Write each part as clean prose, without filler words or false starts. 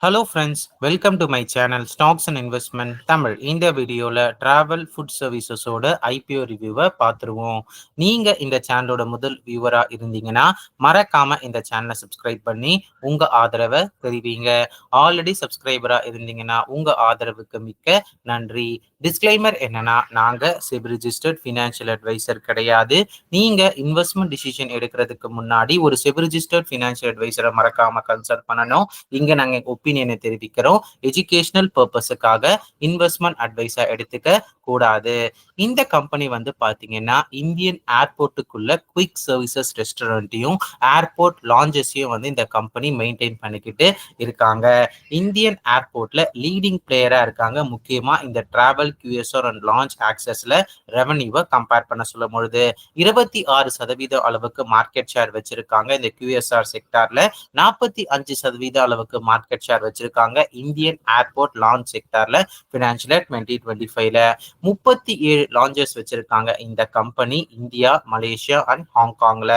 Hello friends, welcome to my channel stocks and investment Tamil. இந்த வீடியோவில் travel food சர்வீசஸோட IPO ரிவ்யூவை பார்த்துருவோம். நீங்கள் இந்த சேனலோட முதல் வியூவராக இருந்தீங்கன்னா மறக்காமல் இந்த சேனலை சப்ஸ்கிரைப் பண்ணி உங்கள் ஆதரவை தெரிவிங்க. ஆல்ரெடி சப்ஸ்கிரைபராக இருந்தீங்கன்னா உங்கள் ஆதரவுக்கு மிக்க நன்றி. டிஸ்க்ளைமர் என்னன்னா, நாங்கள் செபி ரிஜிஸ்டர்ட் ஃபினான்ஷியல் அட்வைசர் கிடையாது. நீங்கள் இன்வெஸ்ட்மெண்ட் டிசிஷன் எடுக்கிறதுக்கு முன்னாடி ஒரு செபி ரிஜிஸ்டர்ட் ஃபினான்ஷியல் அட்வைசரை மறக்காமல் கன்சல்ட் பண்ணணும். இங்கே நாங்கள் ஒப்பீனியனை தெரிவிக்கிறோம். எஜுகேஷனல் பர்பஸுக்காக இன்வெஸ்ட்மெண்ட் அட்வைஸா எடுத்துக்க கூடாது. இந்த கம்பெனி வந்து பாத்தீங்கன்னா இந்தியன் ஏர்போர்ட்டுக்குள்ள குவிக் சர்வீசஸ் ரெஸ்டாரண்ட்டையும் ஏர்போர்ட் லான்ஜஸையும் வந்து இந்த கம்பெனி மெயின்டைன் பண்ணிக்கிட்டு இருக்காங்க. இந்தியன் ஏர்போர்ட்ல லீடிங் பிளேயரா இருக்காங்க. முக்கியமா இந்த டிராவல் QSR அண்ட் லான்ச் ஆக்சஸ்ல ரெவன்யூவை கம்பேர் பண்ண சொல்லும் பொழுது 26% அளவுக்கு மார்க்கெட் ஷேர் வச்சிருக்காங்க. இந்த QSR செக்டார்ல 45% அளவுக்கு மார்க்கெட் ஷேர் வச்சிருக்காங்க. இந்தியன் ஏர்போர்ட் லான்ச் செக்டார்ல பினான்சியல் 2025ல 37 லான்ச்சஸ் வச்சிருக்காங்க இந்த கம்பெனி இந்தியா, மலேசியா அண்ட் ஹாங்காங்ல.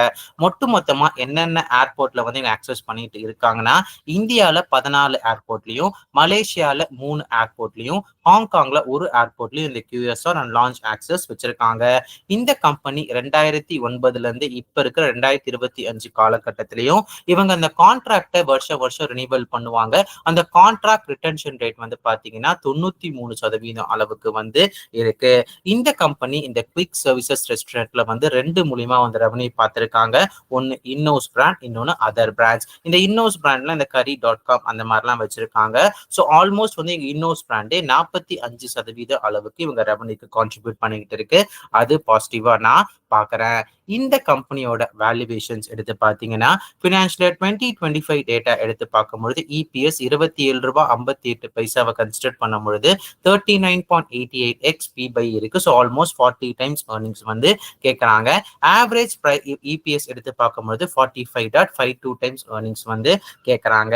மொத்தமா என்னென்ன ஏர்போர்ட்ல வந்து ஆக்சஸ் பண்ணிட்டு இருக்காங்கன்னா, இந்தியால 14 ஏர்போர்ட்லயும், மலேசியால 3 ஏர்போர்ட்லயும், ஹாங்காங்ல ஒரு ஏர்போர்ட்லயும் இந்த QSR அண்ட் லான்ச் ஆக்சஸ் வச்சிருக்காங்க. இந்த கம்பெனி 2009ல இருந்து இப்ப இருக்கிற 2025 காலகட்டத்திலையும் இவங்க அந்த கான்ட்ராக்டை வருஷம் ரினிவல் பண்ணுவாங்க. அந்த கான்ட்ராக்ட் ரிட்டன்ஷன் ரேட் வந்து பாத்தீங்கன்னா 93% அளவுக்கு வந்து இருக்கு. இந்த கம்பெனி இந்த குவிக் சர்வீசஸ் ரெஸ்டாரண்ட்ல வந்து 2 மூலியமா வந்து ரெவன்யூ பார்த்திருக்காங்க. ஒன்னு இன்னோஸ் பிராண்ட், இன்னொன்னு அதர் பிராண்ட்ஸ். இந்த இன்னோஸ் பிராண்ட்ல இந்த curry.com அந்த மாதிரிலாம் வச்சிருக்காங்க. ஸோ ஆல்மோஸ்ட் வந்து இன்னோஸ் பிராண்டே 45% அளவுக்கு இவங்க ரெவன்யூக்கு கான்ட்ரிபியூட் பண்ணிக்கிட்டு இருக்கு. அது பாசிட்டிவா நான் பாக்குறேன். இந்த கம்பெனியோட வேல்யூவேஷன்ஸ் எடுத்து பாத்தீங்கன்னா பினான்சியல் 2025 டேட்டா எடுத்து பார்க்கும்பொழுது EPS 27 ரூபாய் 58 பைசாவை கன்சிடர் பண்ணும்பொழுது 39.88x PBY இருக்கு. ஸோ ஆல்மோஸ்ட் 40 டைம்ஸ் earnings வந்து கேட்கறாங்க. ஆவரேஜ் EPS எடுத்து பார்க்கும்பொழுது 45.52 டைம்ஸ் earnings வந்து கேட்கறாங்க.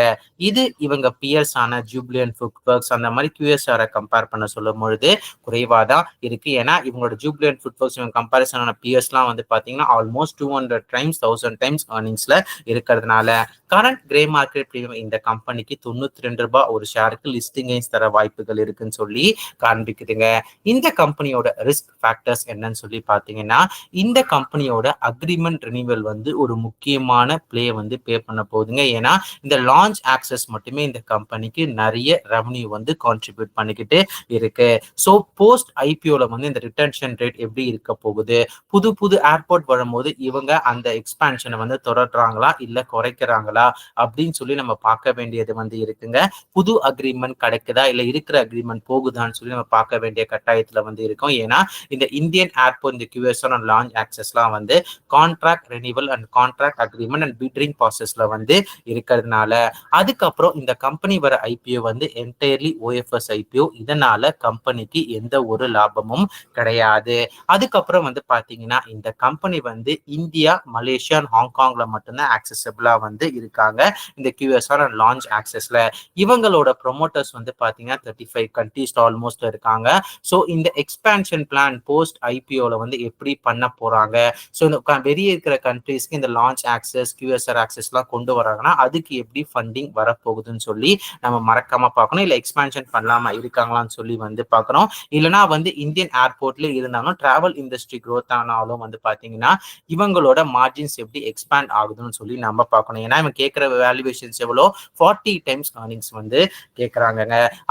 இது இவங்க பியர்ஸ் ஆன ஜூப்ளியன் ஃபுட்வொர்க்ஸ் அந்த மாதிரி QSR கம்பேர் பண்ண சொல்லும் பொழுது குறைவா தான் இருக்கு. ஏன்னா இவங்களோட ஜூப்ளியன் ஃபுட்வொர்க்ஸ் இவங்க கம்பேரிசன் ஆன பியர்ஸ்லாம் வந்து பாத்தீங்கன்னா ஆல்மோஸ்ட் 200 டைம்ஸ் 1000 டைம்ஸ் earningsல இருக்கிறதுனால கரண்ட் கிரே மார்க்கெட் பிரீமியம் இந்த கம்பெனிக்கு 92 ரூபாய் ஒரு ஷேருக்கு லிஸ்டிங் தர வாய்ப்புகள் இருக்குன்னு சொல்லி காண்பிக்குதுங்க. இந்த கம்பெனியோட ரிஸ்க் ஃபேக்டர்ஸ் என்னன்னு சொல்லி பாத்தீங்கன்னா, இந்த கம்பெனியோட அக்ரிமெண்ட் ரினிவல் வந்து ஒரு முக்கியமான பிளே வந்து பே பண்ண போகுதுங்க. ஏன்னா இந்த லான்ச் ஆக்சஸ் மட்டுமே இந்த கம்பெனிக்கு நிறைய ரெவன்யூ வந்து கான்ட்ரிபியூட் பண்ணிக்கிட்டு இருக்கு. ஸோ போஸ்ட் IPOல வந்து இந்த ரிட்டன்ஷன் ரேட் எப்படி இருக்க போகுது, புது ஏர்போர்ட் வரும்போது இவங்க அந்த எக்ஸ்பான்ஷனை வந்து தொடர்றாங்களா இல்ல குறைக்கிறாங்களா அப்படின்னு சொல்லி நம்ம பார்க்க வேண்டியது வந்து இருக்குங்க. புது அக்ரிமெண்ட் கிடைக்குதா இல்ல இருக்கிற அக்ரிமெண்ட் போகுதான்னு சொல்லி நம்ம பார்க்க வேண்டிய கட்டாயத்துல வந்து இருக்கும். ஏன்னா இந்த இந்தியன் ஏர்போர்ட் இந்த QSR அண்ட் லான்ச் ஆக்சஸ்லாம் வந்து contract renewal and contract agreement and bidding ப்ராசஸ்ல வந்து இருக்கிறதுனால அதுக்கப்புறம் இந்த கம்பெனி வர IPO வந்து என்டையர்லி OFS IPO. இதனால கம்பெனிக்கு எந்த ஒரு லாபமும் கிடையாது. அதுக்கப்புறம் வந்து பாத்தீங்கன்னா இந்த கம்பெனி வந்து இந்தியா, மலேசியா, ஹாங்காங்ல மட்டும்தான் ஆக்சசபிளா வந்து இருக்காங்க இந்த QSR அண்ட் லான்ச் ஆக்சஸ்ல. இவங்களோட ப்ரொமோட்டர்ஸ் வந்து பாத்தீங்கன்னா 35 கண்ட்ரீஸ் ஆல்மோஸ்ட் இருக்காங்க. ஸோ இந்த எக்ஸ்பான்ஷன் பிளான் போஸ்ட் IPOல வந்து எப்படி பண்ண போறாங்க, ஸோ இந்த வெளியே இருக்கிற கண்ட்ரீஸ்க்கு இந்த லான்ச் ஆக்சஸ் QSR ஆக்சஸ்லாம் கொண்டு வராங்கன்னா அதுக்கு எப்படி ஃபண்டிங் வரப்போகுதுன்னு சொல்லி நம்ம மறக்காம பார்க்கணும். இல்லை எக்ஸ்பான்ஷன் பண்ணலாமா இருக்காங்களான்னு சொல்லி வந்து பார்க்கணும். இல்லைனா வந்து இந்தியன் ஏர்போர்ட்ல இருந்தாலும் டிராவல் இண்டஸ்ட்ரி க்ரோத் ஆனாலும் வந்து பாத்தீங்கன்னா இவங்களோட மார்ஜின்ஸ் எப்படி எக்ஸ்பேண்ட் ஆகுதுன்னு சொல்லி நம்ம பார்க்கணும். ஏன்னா இவங்க கேட்கிற வேல்யூவேஷன்ஸ் எவ்வளோ 40 டைம்ஸ் earnings வந்து கேட்கறாங்க.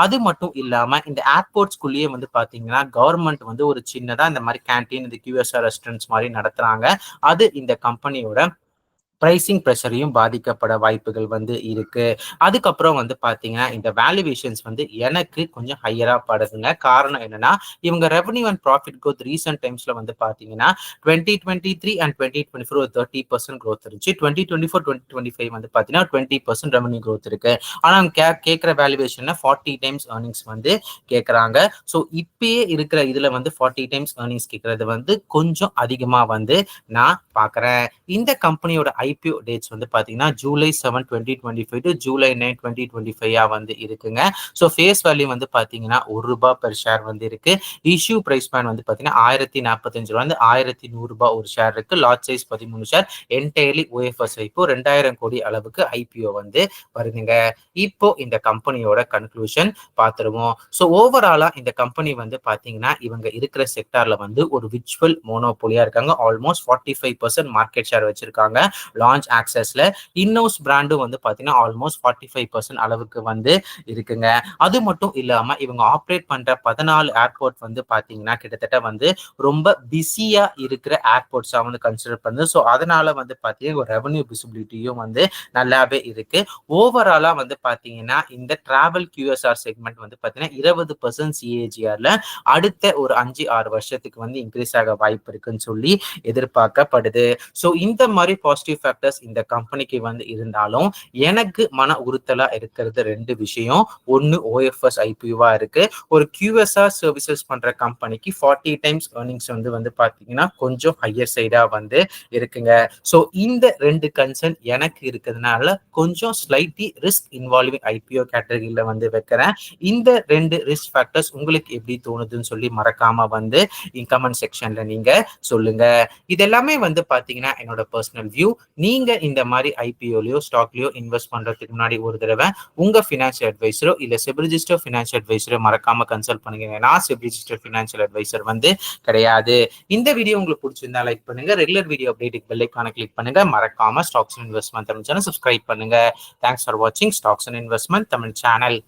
அது மட்டும் இல்லாம இந்த ஏர்போர்ட்ஸ்குள்ளேயே வந்து பாத்தீங்கன்னா கவர்மெண்ட் வந்து ஒரு சின்னதா இந்த மாதிரி கேன்டீன், இந்த QSR ரெஸ்டாரண்ட்ஸ் மாதிரி நடத்துறாங்க. அது இந்த கம்பெனியோட பிரைசிங் ப்ரெஷரையும் பாதிக்கப்பட வாய்ப்புகள் வந்து இருக்கு. அதுக்கப்புறம் வந்து பாத்தீங்கன்னா இந்த வேல்யூவேஷன்ஸ் வந்து எனக்கு கொஞ்சம் ஹையரா படுதுங்க. காரணம் என்னன்னா இவங்க revenue and profit growth recent டைம்ஸ்ல வந்து பாத்தீங்கன்னா 2023 அண்ட் 2024 ஒரு 30% growth இருந்துச்சு. 2024 2025 வந்து பாத்தீங்கன்னா 20% ரெவன்யூ growth இருக்கு. ஆனா அவங்க கேட்கிற வேல்யூவேஷன்ல 40 டைம்ஸ் earnings வந்து கேட்கறாங்க. ஸோ இப்பயே இருக்கிற இதுல வந்து 40 டைம்ஸ் earnings கேட்கறது வந்து கொஞ்சம் அதிகமா வந்து நான் பாக்குறேன். இந்த கம்பெனியோட ஐபிஓ டேட்ஸ் வந்து பார்த்தீங்கன்னா ஜூலை 7, 2025 டு ஜூலை 9, 2025 வந்து இருக்குங்க. ஸோ ஃபேஸ் வேல்யூ வந்து பார்த்தீங்கன்னா ₹1 பெர் ஷேர் வந்து இருக்கு. இஷ்யூ பிரைஸ் பேன் வந்து பார்த்தீங்கன்னா ₹1045 வந்து ₹1100 ஒரு ஷேர் இருக்கு. Lot size 13 share. Entirely OFS இப்போ 2000 கோடி அளவுக்கு ஐபிஓ வந்து வருதுங்க. இப்போ இந்த கம்பெனியோட கன்க்ளூஷன் பார்த்துருவோம். ஸோ ஓவராலா இந்த கம்பெனி வந்து பார்த்தீங்கன்னா இவங்க இருக்கிற செக்டார்ல வந்து ஒரு விர்ச்சுவல் மோனோபோலியா இருக்காங்க. ஆல்மோஸ்ட் 45% மார்க்கெட் ஷேர் வச்சிருக்காங்க. லான்ச் ஆக்சஸ்ல இன்னோஸ் பிராண்டும் வந்து பார்த்தீங்கன்னா ஆல்மோஸ்ட் 45% அளவுக்கு வந்து இருக்குங்க. அது மட்டும் இல்லாம இவங்க ஆப்ரேட் பண்ற 14 ஏர்போர்ட் வந்து பார்த்தீங்கன்னா கிட்டத்தட்ட வந்து ரொம்ப பிஸியா இருக்கிற ஏர்போர்ட்ஸா வந்து கன்சிடர் பண்ணுது. ஸோ அதனால வந்து பார்த்தீங்கன்னா ஒரு ரெவன்யூ விசிபிலிட்டியும் வந்து நல்லாவே இருக்கு. ஓவராலா வந்து பார்த்தீங்கன்னா இந்த டிராவல் கியூஎஸ்ஆர் செக்மெண்ட் வந்து பார்த்தீங்கன்னா 20% சிஏஜிஆர்ல அடுத்த ஒரு 5-6 வருஷத்துக்கு வந்து இன்க்ரீஸ் ஆக வாய்ப்பு இருக்குன்னு சொல்லி எதிர்பார்க்கப்படுது. ஸோ இந்த மாதிரி பாசிட்டிவ் ஃபேக்டர்ஸ் இந்த கம்பெனிக்கு வந்து இருந்தாலும் எனக்கு மன உறுத்தலா இருக்கிறது 2 விஷயம். ஒன்னு ஓஎஃப்எஸ் ஐபிஓவா இருக்கு. ஒரு கியூஎஸ்ஆர் சர்வீசஸ் பண்ற கம்பெனிக்கு 40 டைம்ஸ் ஏர்னிங்ஸ் வந்து பாத்தீங்கன்னா கொஞ்சம் ஹையர் சைடா வந்து இருக்குங்க. ஸோ இந்த 2 கன்சர்ன் எனக்கு இருக்கிறதுனால கொஞ்சம் ஸ்லைட்லி ரிஸ்க் இன்வால்விங் ஐபிஓ கேட்டகரியில வந்து வைக்கிறேன். இந்த 2 ரிஸ்க் ஃபேக்டர்ஸ் உங்களுக்கு எப்படி தோணுதுன்னு சொல்லி மறக்காம வந்து கமெண்ட் செக்ஷன்ல நீங்க சொல்லுங்க. இது எல்லாமே வந்து பாத்தீங்கன்னா என்னோட பர்சனல் வியூ. நீங்க இந்த மாதிரி ஐபிஓலயோ ஸ்டாக்லயோ இன்வெஸ்ட் பண்றதுக்கு முன்னாடி ஒரு தடவை உங்க ஃபினான்ஷியல் அட்வைசரோ இல்ல செபி ரிஜிஸ்டர்ட் ஃபினான்ஷியல் அட்வைசரோ மறக்காம கன்சல்ட் பண்ணுங்க. நான் செபி ரிஜிஸ்டர்ட் ஃபினான்ஷியல் அட்வைசர் வந்து கிடையாது. இந்த வீடியோ உங்களுக்கு பிடிச்சிருந்தா லைக் பண்ணுங்க. ரெகுலர் வீடியோ அப்டேட்டுக்கு பெல் ஐகானை கிளிக் பண்ணுங்க. மறக்காம stocks and investment Tamil channel subscribe பண்ணுங்க. தேங்க்ஸ் ஃபார் வாட்சிங் stocks and investment Tamil channel.